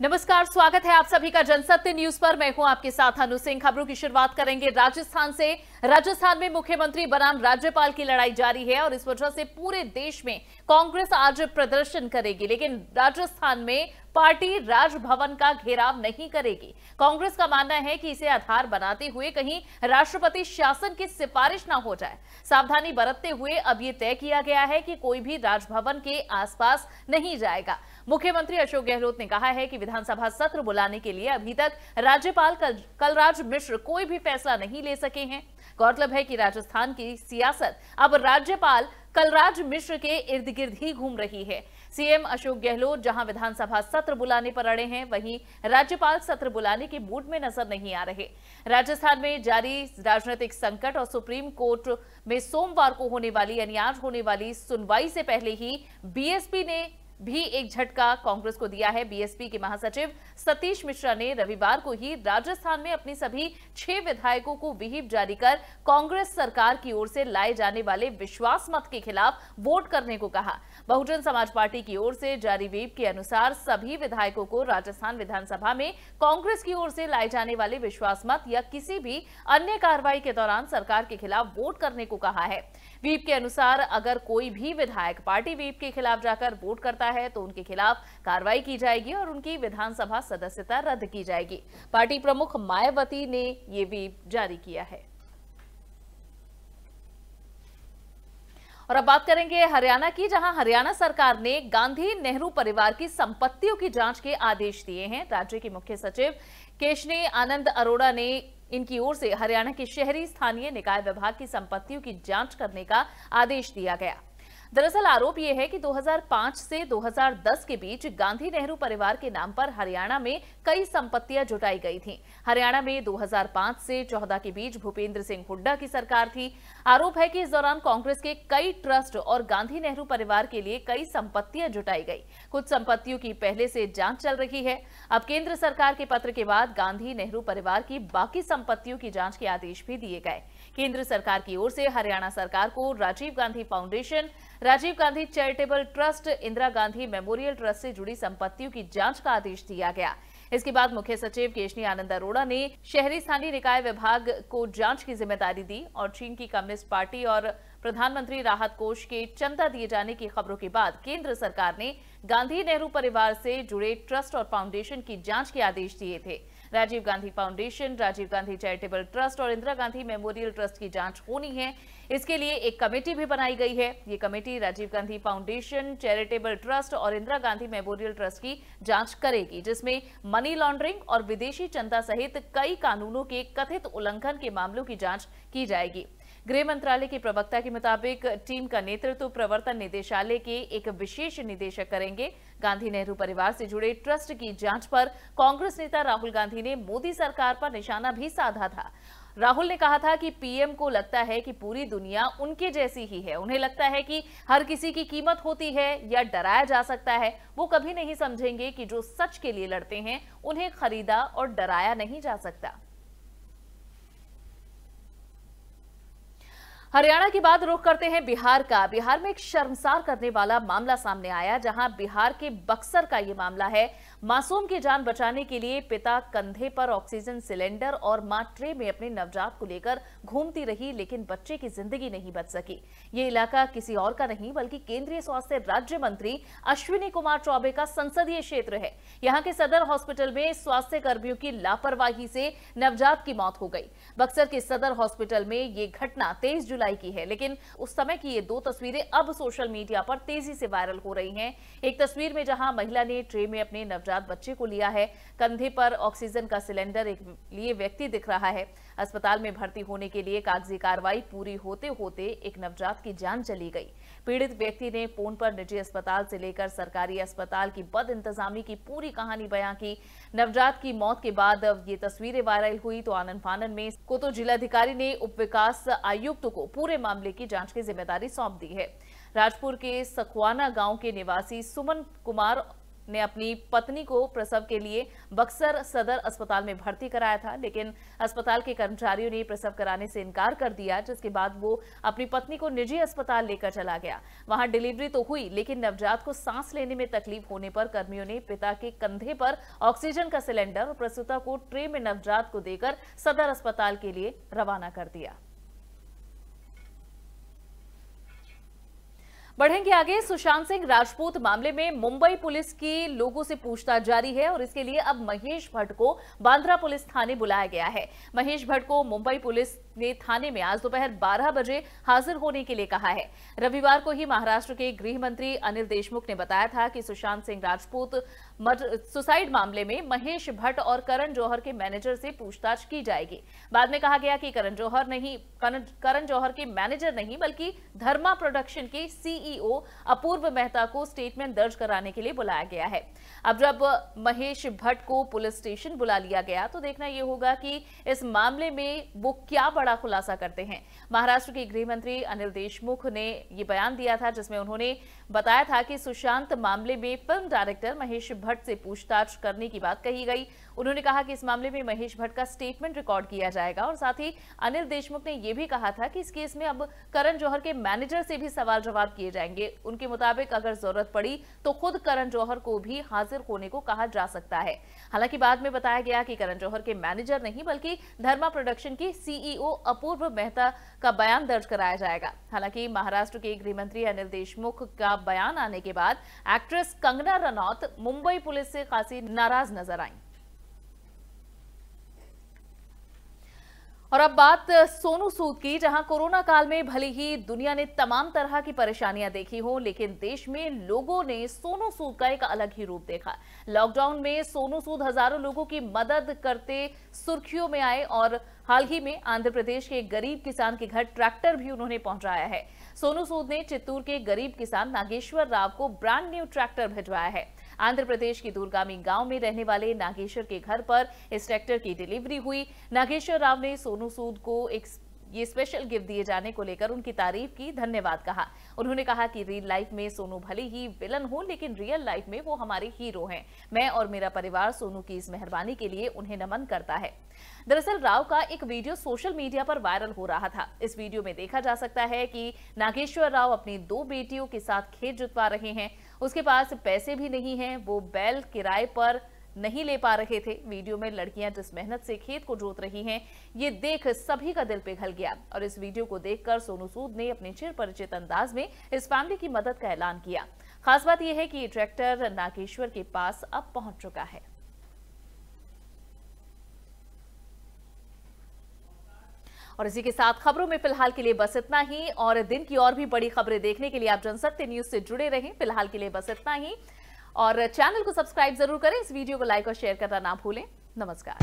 नमस्कार, स्वागत है आप सभी का जनसत्य न्यूज पर। मैं हूं आपके साथ अनु सिंह। खबरों की शुरुआत करेंगे राजस्थान से। राजस्थान में मुख्यमंत्री बनाम राज्यपाल की लड़ाई जारी है और इस वजह से पूरे देश में कांग्रेस आज प्रदर्शन करेगी, लेकिन राजस्थान में पार्टी राजभवन का घेराव नहीं करेगी। कांग्रेस का मानना है कि इसे आधार बनाते हुए कहीं राष्ट्रपति शासन की सिफारिश ना हो जाए। सावधानी बरतते हुए अब ये तय किया गया है कि कोई भी राजभवन के आसपास नहीं जाएगा। मुख्यमंत्री अशोक गहलोत ने कहा है कि विधानसभा सत्र बुलाने के लिए अभी तक राज्यपाल कलराज मिश्र कोई भी फैसला नहीं ले सके हैं। गौरतलब है कि राजस्थान की सियासत अब राज्यपाल कलराज मिश्र के इर्द गिर्द ही घूम रही है। सीएम अशोक गहलोत जहां विधानसभा सत्र बुलाने पर अड़े हैं, वहीं राज्यपाल सत्र बुलाने के मूड में नजर नहीं आ रहे। राजस्थान में जारी राजनीतिक संकट और सुप्रीम कोर्ट में सोमवार को होने वाली यानी आज होने वाली सुनवाई से पहले ही बीएसपी ने भी एक झटका कांग्रेस को दिया है। बीएसपी के महासचिव सतीश मिश्रा ने रविवार को ही राजस्थान में अपनी सभी 6 विधायकों को व्हिप जारी कर कांग्रेस सरकार की ओर से लाए जाने वाले विश्वास मत के खिलाफ वोट करने को कहा। बहुजन समाज पार्टी की ओर से जारी व्हिप के अनुसार सभी विधायकों को राजस्थान विधानसभा में कांग्रेस की ओर से लाए जाने वाले विश्वास मत या किसी भी अन्य कार्रवाई के दौरान सरकार के खिलाफ वोट करने को कहा है। व्हिप के अनुसार अगर कोई भी विधायक पार्टी व्हिप के खिलाफ जाकर वोट करता है तो उनके खिलाफ कार्रवाई की जाएगी और उनकी विधानसभा सदस्यता रद्द की जाएगी। पार्टी प्रमुख मायावती ने ये व्हिप जारी किया है। और अब बात करेंगे हरियाणा की, जहां हरियाणा सरकार ने गांधी नेहरू परिवार की संपत्तियों की जांच के आदेश दिए हैं। राज्य के मुख्य सचिव केशनी आनंद अरोड़ा ने इनकी ओर से हरियाणा के शहरी स्थानीय निकाय विभाग की संपत्तियों की जांच करने का आदेश दिया गया। दरअसल आरोप यह है कि 2005 से 2010 के बीच गांधी नेहरू परिवार के नाम पर हरियाणा में कई संपत्तियां जुटाई गई थीं। हरियाणा में 2005 से 14 के बीच भूपेंद्र सिंह हुड्डा की सरकार थी। आरोप है कि इस दौरान कांग्रेस के कई ट्रस्ट और गांधी नेहरू परिवार के लिए कई संपत्तियां जुटाई गई। कुछ संपत्तियों की पहले से जांच चल रही है। अब केंद्र सरकार के पत्र के बाद गांधी नेहरू परिवार की बाकी संपत्तियों की जांच के आदेश भी दिए गए। केंद्र सरकार की ओर से हरियाणा सरकार को Rajiv Gandhi foundation, Rajiv Gandhi charitable trust, Indira Gandhi memorial trust से जुड़ी संपत्तियों की जांच का आदेश दिया गया। इसके बाद मुख्य सचिव केशनी आनंद अरोड़ा ने शहरी स्थानीय निकाय विभाग को जांच की जिम्मेदारी दी और चीन की कम्युनिस्ट पार्टी और प्रधानमंत्री राहत कोष के चंदा दिए जाने की खबरों के बाद केंद्र सरकार ने गांधी नेहरू परिवार से जुड़े ट्रस्ट और फाउंडेशन की जांच के आदेश दिए थे। Rajiv Gandhi foundation, Rajiv Gandhi charitable trust और इंदिरा गांधी मेमोरियल ट्रस्ट की जांच होनी है। इसके लिए एक कमेटी भी बनाई गई है। ये committee Rajiv Gandhi foundation, charitable trust और इंदिरा गांधी मेमोरियल ट्रस्ट की जांच करेगी, जिसमें मनी लॉन्ड्रिंग और विदेशी चंदा सहित कई कानूनों के कथित उल्लंघन के मामलों की जांच की जाएगी। गृह मंत्रालय के प्रवक्ता के मुताबिक टीम का नेतृत्व प्रवर्तन निदेशालय के एक विशेष निदेशक करेंगे। गांधी नेहरू परिवार से जुड़े ट्रस्ट की जांच पर कांग्रेस नेता राहुल गांधी ने मोदी सरकार पर निशाना भी साधा था। राहुल ने कहा था कि पीएम को लगता है कि पूरी दुनिया उनके जैसी ही है। उन्हें लगता है कि हर किसी की कीमत होती है या डराया जा सकता है। वो कभी नहीं समझेंगे कि जो सच के लिए लड़ते हैं उन्हें खरीदा और डराया नहीं जा सकता। हरियाणा की बात रुख करते हैं बिहार का। बिहार में एक शर्मसार करने वाला मामला सामने आया, जहां बिहार के बक्सर का ये मामला है। मासूम की जान बचाने के लिए पिता कंधे पर ऑक्सीजन सिलेंडर और मां ट्रे में अपने नवजात को लेकर घूमती रही, लेकिन बच्चे की जिंदगी नहीं बच सकी। ये इलाका किसी और का नहीं बल्कि केंद्रीय स्वास्थ्य राज्य मंत्री अश्विनी कुमार चौबे का संसदीय क्षेत्र है। यहाँ के सदर हॉस्पिटल में स्वास्थ्य कर्मियों की लापरवाही से नवजात की मौत हो गई। बक्सर के सदर हॉस्पिटल में ये घटना 23 जुलाई की है, लेकिन उस समय की ये 2 तस्वीरें अब सोशल मीडिया पर तेजी से वायरल हो रही हैं। एक तस्वीर में जहां महिला ने ट्रे में अपने नवजात बच्चे को लिया है, कंधे पर ऑक्सीजन का सिलेंडर एक लिए व्यक्ति दिख रहा है। अस्पताल में भर्ती होने के लिए कागजी कार्रवाई पूरी होते होते एक नवजात की जान चली गई। पीड़ित व्यक्ति ने फोन पर निजी अस्पताल से लेकर सरकारी अस्पताल की बदइंतजामी की पूरी कहानी बयां की। नवजात की मौत के बाद ये तस्वीरें वायरल हुई तो आनन फानन में को जिलाधिकारी ने उप विकास आयुक्त को पूरे मामले की जांच की जिम्मेदारी सौंप दी है। राजपुर के सखवाना गांव के निवासी सुमन कुमार ने अपनी पत्नी को प्रसव के लिए बक्सर सदर अस्पताल में भर्ती कराया था, लेकिन अस्पताल के कर्मचारियों ने प्रसव कराने से इनकार कर दिया, जिसके बाद वो अपनी पत्नी को निजी अस्पताल लेकर चला गया। वहां डिलीवरी तो हुई, लेकिन नवजात को सांस लेने में तकलीफ होने पर कर्मियों ने पिता के कंधे पर ऑक्सीजन का सिलेंडर और प्रसूता को ट्रे में नवजात को देकर सदर अस्पताल के लिए रवाना कर दिया। बढ़ेंगे आगे। सुशांत सिंह राजपूत मामले में मुंबई पुलिस की लोगों से पूछताछ जारी है और इसके लिए अब महेश भट्ट को बांद्रा पुलिस थाने बुलाया गया है। महेश भट्ट को मुंबई पुलिस ने थाने में आज दोपहर 12 बजे हाजिर होने के लिए कहा है। रविवार को ही महाराष्ट्र के गृह मंत्री अनिल देशमुख ने बताया था कि सुशांत सिंह राजपूत सुसाइड मामले में महेश भट्ट और करण जौहर के मैनेजर से पूछताछ की जाएगी। बाद में कहा गया कि करण जौहर के मैनेजर नहीं बल्कि धर्मा प्रोडक्शन के सीईओ अपूर्व मेहता को स्टेटमेंट दर्ज कराने के लिए बुलाया गया है। अब जब महेश भट्ट को पुलिस स्टेशन बुला लिया गया तो देखना यह होगा कि इस मामले में वो क्या बड़ा खुलासा करते हैं। महाराष्ट्र के गृह मंत्री अनिल देशमुख ने यह बयान दिया था, जिसमें उन्होंने बताया था कि सुशांत मामले में फिल्म डायरेक्टर महेश भट्ट से पूछताछ करने की बात कही गई। उन्होंने कहा कि इस मामले में महेश भट्ट का स्टेटमेंट रिकॉर्ड किया जाएगा और साथ ही अनिल देशमुख ने यह भी कहा था कि इस केस में अब करण जौहर के मैनेजर से भी सवाल जवाब किए जाएंगे। उनके मुताबिक अगर जरूरत पड़ी तो खुद करण जौहर को भी हाजिर होने को कहा जा सकता है। हालांकि बाद में बताया गया कि करण जौहर के मैनेजर नहीं बल्कि धर्मा प्रोडक्शन के सीईओ अपूर्व मेहता का बयान दर्ज कराया जाएगा। हालांकि महाराष्ट्र के गृह मंत्री अनिल देशमुख का बयान आने के बाद एक्ट्रेस कंगना रनौत मुंबई पुलिस से खासी नाराज नजर आई। और अब बात सोनू सूद की, जहां कोरोना काल में भले ही दुनिया ने तमाम तरह की परेशानियां देखी हो, लेकिन देश में लोगों ने सोनू सूद का एक अलग ही रूप देखा। लॉकडाउन में सोनू सूद हजारों लोगों की मदद करते सुर्खियों में आए और हाल ही में आंध्र प्रदेश के गरीब किसान के घर ट्रैक्टर भी उन्होंने पहुंचाया है। सोनू सूद ने चित्तूर के गरीब किसान नागेश्वर राव को ब्रांड न्यू ट्रैक्टर भिजवाया है। आंध्र प्रदेश की दूरगामी गांव में रहने वाले नागेश्वर के घर पर इस ट्रैक्टर की डिलीवरी हुई। नागेश्वर राव ने सोनू सूद को ये स्पेशल गिफ्ट दिए जाने को लेकर उनकी तारीफ की, धन्यवाद कहा। उन्होंने कहा कि रियल लाइफ में सोनू भले ही विलन हो, लेकिन रियल लाइफ में वो हमारे हीरो हैं। मैं और मेरा परिवार सोनू की इस मेहरबानी के लिए उन्हें नमन करता है। दरअसल राव का एक वीडियो सोशल मीडिया पर वायरल हो रहा था। इस वीडियो में देखा जा सकता है कि नागेश्वर राव अपनी 2 बेटियों के साथ खेत जुतवा रहे हैं। उसके पास पैसे भी नहीं हैं, वो बैल किराए पर नहीं ले पा रहे थे। वीडियो में लड़कियां जिस मेहनत से खेत को जोत रही हैं, ये देख सभी का दिल पिघल गया और इस वीडियो को देखकर सोनू सूद ने अपने चिर परिचित अंदाज में इस फैमिली की मदद का ऐलान किया। खास बात यह है कि ये ट्रैक्टर नागेश्वर के पास अब पहुंच चुका है। और इसी के साथ खबरों में फिलहाल के लिए बस इतना ही, और दिन की और भी बड़ी खबरें देखने के लिए आप जनसत्य न्यूज से जुड़े रहें। फिलहाल के लिए बस इतना ही, और चैनल को सब्सक्राइब जरूर करें। इस वीडियो को लाइक और शेयर करना ना भूलें। नमस्कार।